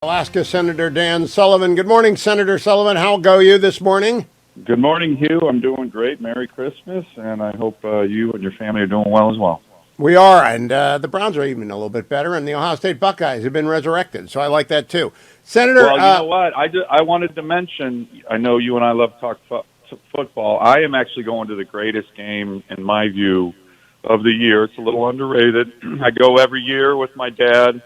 Alaska Senator Dan Sullivan. Good morning, Senator Sullivan. How go you this morning? Good morning, Hugh. I'm doing great. Merry Christmas, and I hope you and your family are doing well as well. We are, and the Browns are even a little bit better, and the Ohio State Buckeyes have been resurrected, so I like that too. Senator, Well, you know what? I wanted to mention, I know you and I love to talk football. I am actually going to the greatest game, in my view, of the year. It's a little underrated. I go every year with my dad,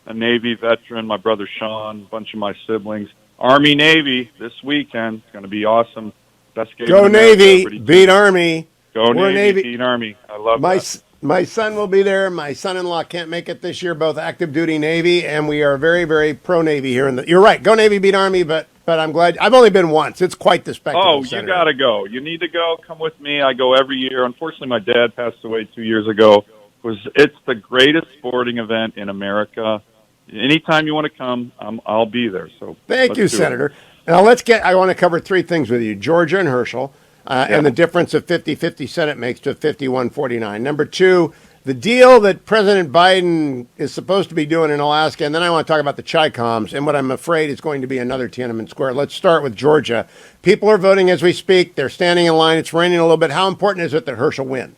a Navy veteran, my brother Sean, a bunch of my siblings. Army-Navy this weekend. It's going to be awesome. Best game go in America. Navy, beat Army. Go We're Navy, beat Army. I love that. My son will be there. My son-in-law can't make it this year, both active duty Navy, and we are very, very pro-Navy here. You're right, go Navy, beat Army, but I'm glad. I've only been once. It's quite the spectacle. Oh, Senator. You got to go. You need to go. Come with me. I go every year. Unfortunately, my dad passed away 2 years ago. It's the greatest sporting event in America. Anytime you want to come, I'll be there. So thank you, Senator. Now I want to cover three things with you: Georgia and Herschel, and the difference of 50-50 Senate makes to 51-49. Number two, the deal that President Biden is supposed to be doing in Alaska, and then I want to talk about the Chi-Coms and what I'm afraid is going to be another Tiananmen Square. Let's start with Georgia. People are voting as we speak. They're standing in line. It's raining a little bit. How important is it that Herschel win?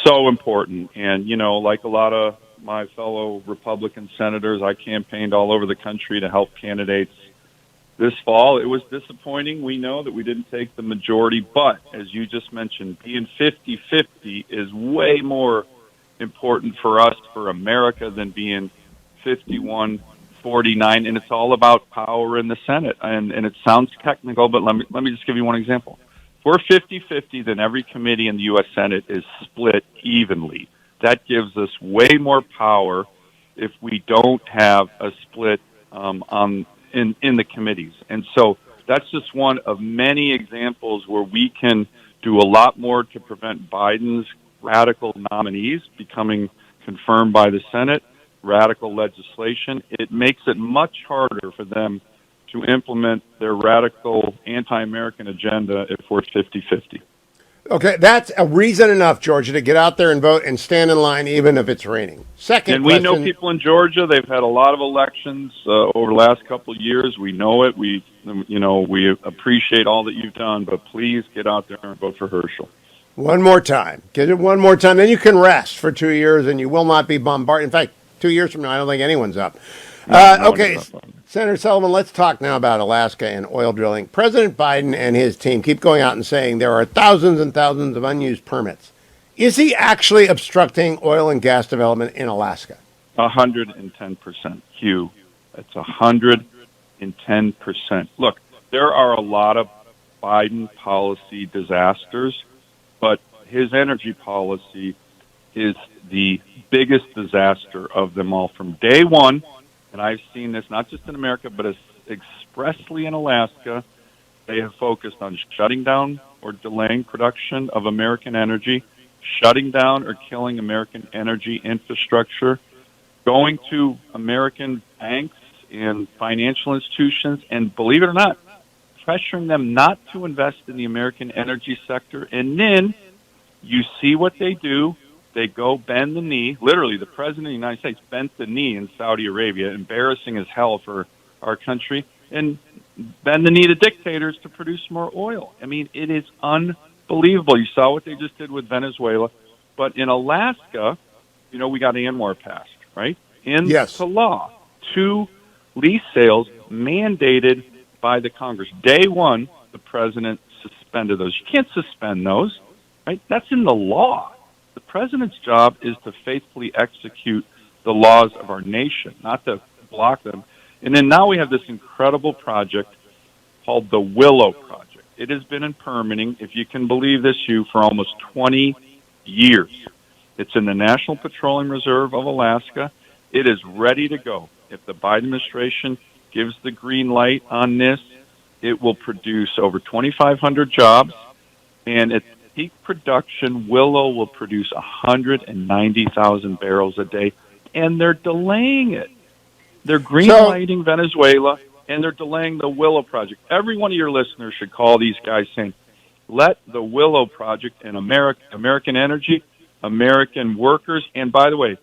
So important. And, like a lot of my fellow Republican senators, I campaigned all over the country to help candidates this fall. It was disappointing. We know that we didn't take the majority, but as you just mentioned, being 50-50 is way more important for us, for America, than being 51-49. And it's all about power in the Senate. And it sounds technical, but let me just give you one example. If we're 50-50, then every committee in the U.S. Senate is split evenly. That gives us way more power if we don't have a split in the committees. And so that's just one of many examples where we can do a lot more to prevent Biden's radical nominees becoming confirmed by the Senate, radical legislation. It makes it much harder for them to implement their radical anti-American agenda if we're 50-50. Okay, that's a reason enough, Georgia, to get out there and vote and stand in line even if it's raining. Second and we know people in Georgia, they've had a lot of elections over the last couple of years. We know it. We appreciate all that you've done, but please get out there and vote for Herschel. One more time. Get it one more time. Then you can rest for 2 years and you will not be bombarded. In fact, 2 years from now, I don't think anyone's up. Okay, Senator Sullivan, let's talk now about Alaska and oil drilling. President Biden and his team keep going out and saying there are thousands and thousands of unused permits. Is he actually obstructing oil and gas development in Alaska? 110%, Hugh. That's 110%. Look, there are a lot of Biden policy disasters, but his energy policy is the biggest disaster of them all from day one. And I've seen this not just in America, but expressly in Alaska. They have focused on shutting down or delaying production of American energy, shutting down or killing American energy infrastructure, going to American banks and financial institutions, and believe it or not, pressuring them not to invest in the American energy sector. And then you see what they do. They go bend the knee. Literally, the president of the United States bent the knee in Saudi Arabia, embarrassing as hell for our country, and bend the knee to dictators to produce more oil. I mean, it is unbelievable. You saw what they just did with Venezuela. But in Alaska, we got ANWR passed, right? Into law. 2 lease sales mandated by the Congress. Day one, the president suspended those. You can't suspend those, right? That's in the law. The president's job is to faithfully execute the laws of our nation, not to block them. And then now we have this incredible project called the Willow Project. It has been in permitting, if you can believe this, Hugh, for almost 20 years. It's in the National Petroleum Reserve of Alaska. It is ready to go. If the Biden administration gives the green light on this, it will produce over 2,500 jobs, and at peak production, Willow will produce 190,000 barrels a day, and they're delaying it. They're green-lighting Venezuela, and they're delaying the Willow Project. Every one of your listeners should call these guys saying, let the Willow Project and American energy, American workers, and by the way,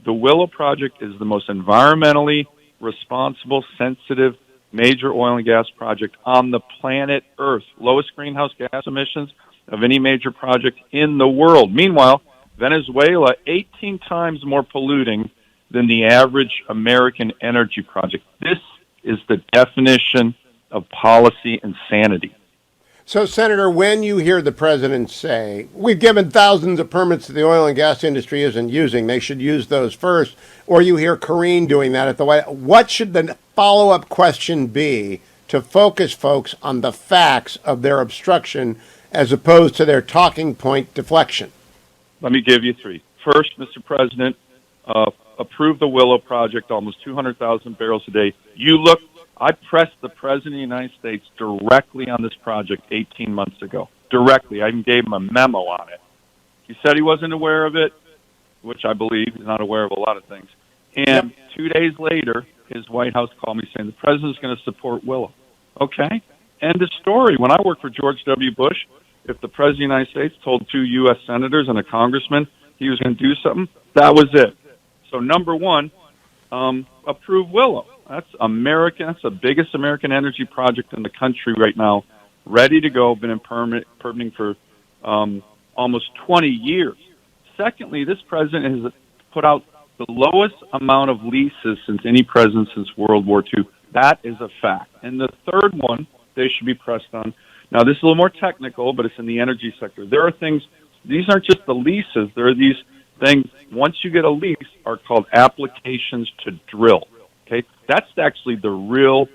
the Willow Project is the most environmentally responsible, sensitive, major oil and gas project on the planet Earth. Lowest greenhouse gas emissions of any major project in the world. Meanwhile, Venezuela, 18 times more polluting than the average American energy project. This is the definition of policy insanity. So, Senator, when you hear the president say, we've given thousands of permits that the oil and gas industry isn't using, they should use those first, or you hear Karine doing that at the White House, what should the follow-up question be to focus folks on the facts of their obstruction as opposed to their talking point deflection? Let me give you three. First, Mr. President, approve the Willow project, almost 200,000 barrels a day. I pressed the President of the United States directly on this project 18 months ago. Directly. I even gave him a memo on it. He said he wasn't aware of it, which I believe. He's not aware of a lot of things. And 2 days later, his White House called me saying the President's going to support Willow. Okay? End of story. When I worked for George W. Bush, if the President of the United States told 2 U.S. senators and a congressman he was going to do something, that was it. So number one, approve Willow. That's American. That's the biggest American energy project in the country right now, ready to go. Been in permitting for almost 20 years. Secondly, this president has put out the lowest amount of leases since any president since World War II. That is a fact. And the third one they should be pressed on. Now, this is a little more technical, but it's in the energy sector. There are things. These aren't just the leases. There are these things. Once you get a lease, are called applications to drill. Okay, that's actually the real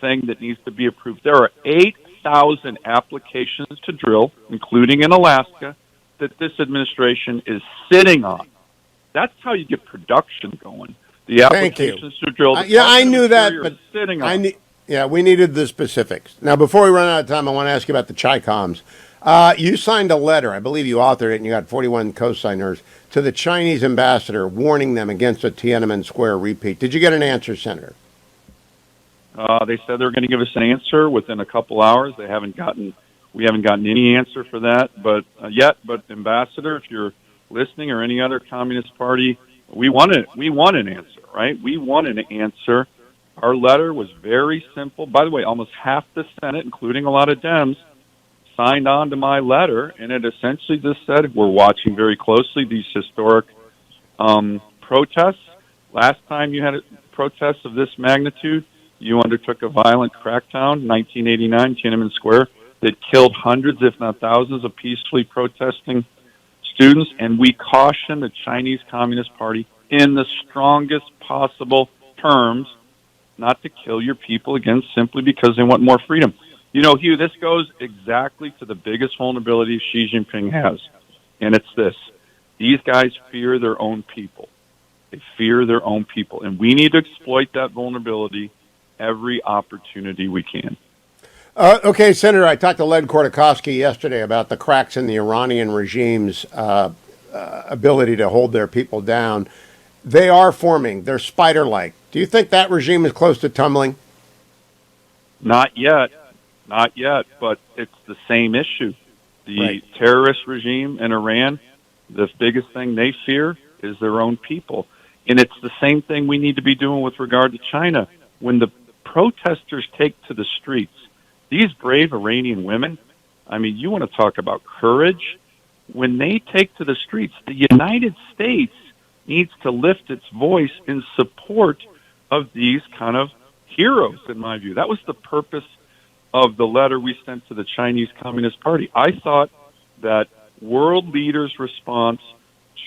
thing that needs to be approved. There are 8,000 applications to drill, including in Alaska, that this administration is sitting on. That's how you get production going. The applications to drill. I knew that, but sitting on. We needed the specifics. Now, before we run out of time, I want to ask you about the Chi-Coms. You signed a letter, I believe you authored it, and you got 41 co-signers, to the Chinese ambassador warning them against a Tiananmen Square repeat. Did you get an answer, Senator? They said they were going to give us an answer within a couple hours. We haven't gotten any answer for that, but Ambassador, if you're listening, or any other Communist Party, we want an answer, right? We want an answer. Our letter was very simple. By the way, almost half the Senate, including a lot of Dems, signed on to my letter, and it essentially just said we're watching very closely these historic protests. Last time you had protests of this magnitude, you undertook a violent crackdown, 1989, Tiananmen Square, that killed hundreds, if not thousands, of peacefully protesting students, and we caution the Chinese Communist Party in the strongest possible terms not to kill your people, again, simply because they want more freedom. You know, Hugh, this goes exactly to the biggest vulnerability Xi Jinping has, and it's this. These guys fear their own people. They fear their own people, and we need to exploit that vulnerability every opportunity we can. Okay, Senator, I talked to Len Kordakovsky yesterday about the cracks in the Iranian regime's ability to hold their people down. They are forming. They're spider-like. Do you think that regime is close to tumbling? Not yet, but it's the same issue. The terrorist regime in Iran, the biggest thing they fear is their own people. And it's the same thing we need to be doing with regard to China. When the protesters take to the streets, these brave Iranian women, I mean, you want to talk about courage? When they take to the streets, the United States needs to lift its voice in support of these kind of heroes, in my view. That was the purpose of the letter we sent to the Chinese Communist Party. I thought that world leaders' response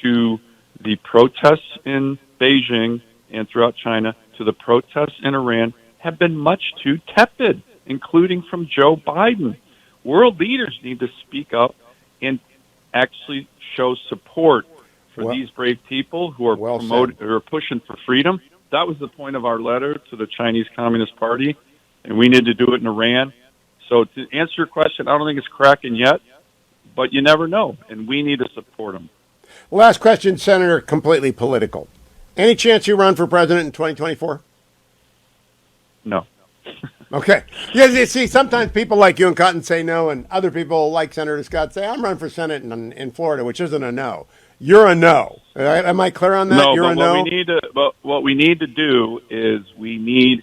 to the protests in Beijing and throughout China, to the protests in Iran, have been much too tepid, including from Joe Biden. World leaders need to speak up and actually show support for these brave people who are who are pushing for freedom. That was the point of our letter to the Chinese Communist Party, and we need to do it in Iran. So to answer your question, I don't think it's cracking yet, but you never know, and we need to support them. Last question, Senator, completely political. Any chance you run for president in 2024? No. Okay. Yeah, you see, sometimes people like you and Cotton say no, and other people like Senator Scott say, I'm running for Senate in Florida, which isn't a no. You're a no. Am I clear on that? No, You're but a no? what we need to do is we need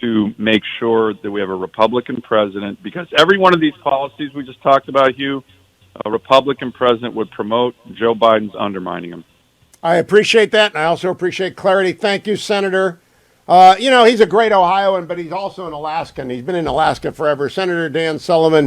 to make sure that we have a Republican president, because every one of these policies we just talked about, Hugh, a Republican president would promote. Joe Biden's undermining him. I appreciate that, and I also appreciate clarity. Thank you, Senator. He's a great Ohioan, but he's also an Alaskan. He's been in Alaska forever. Senator Dan Sullivan.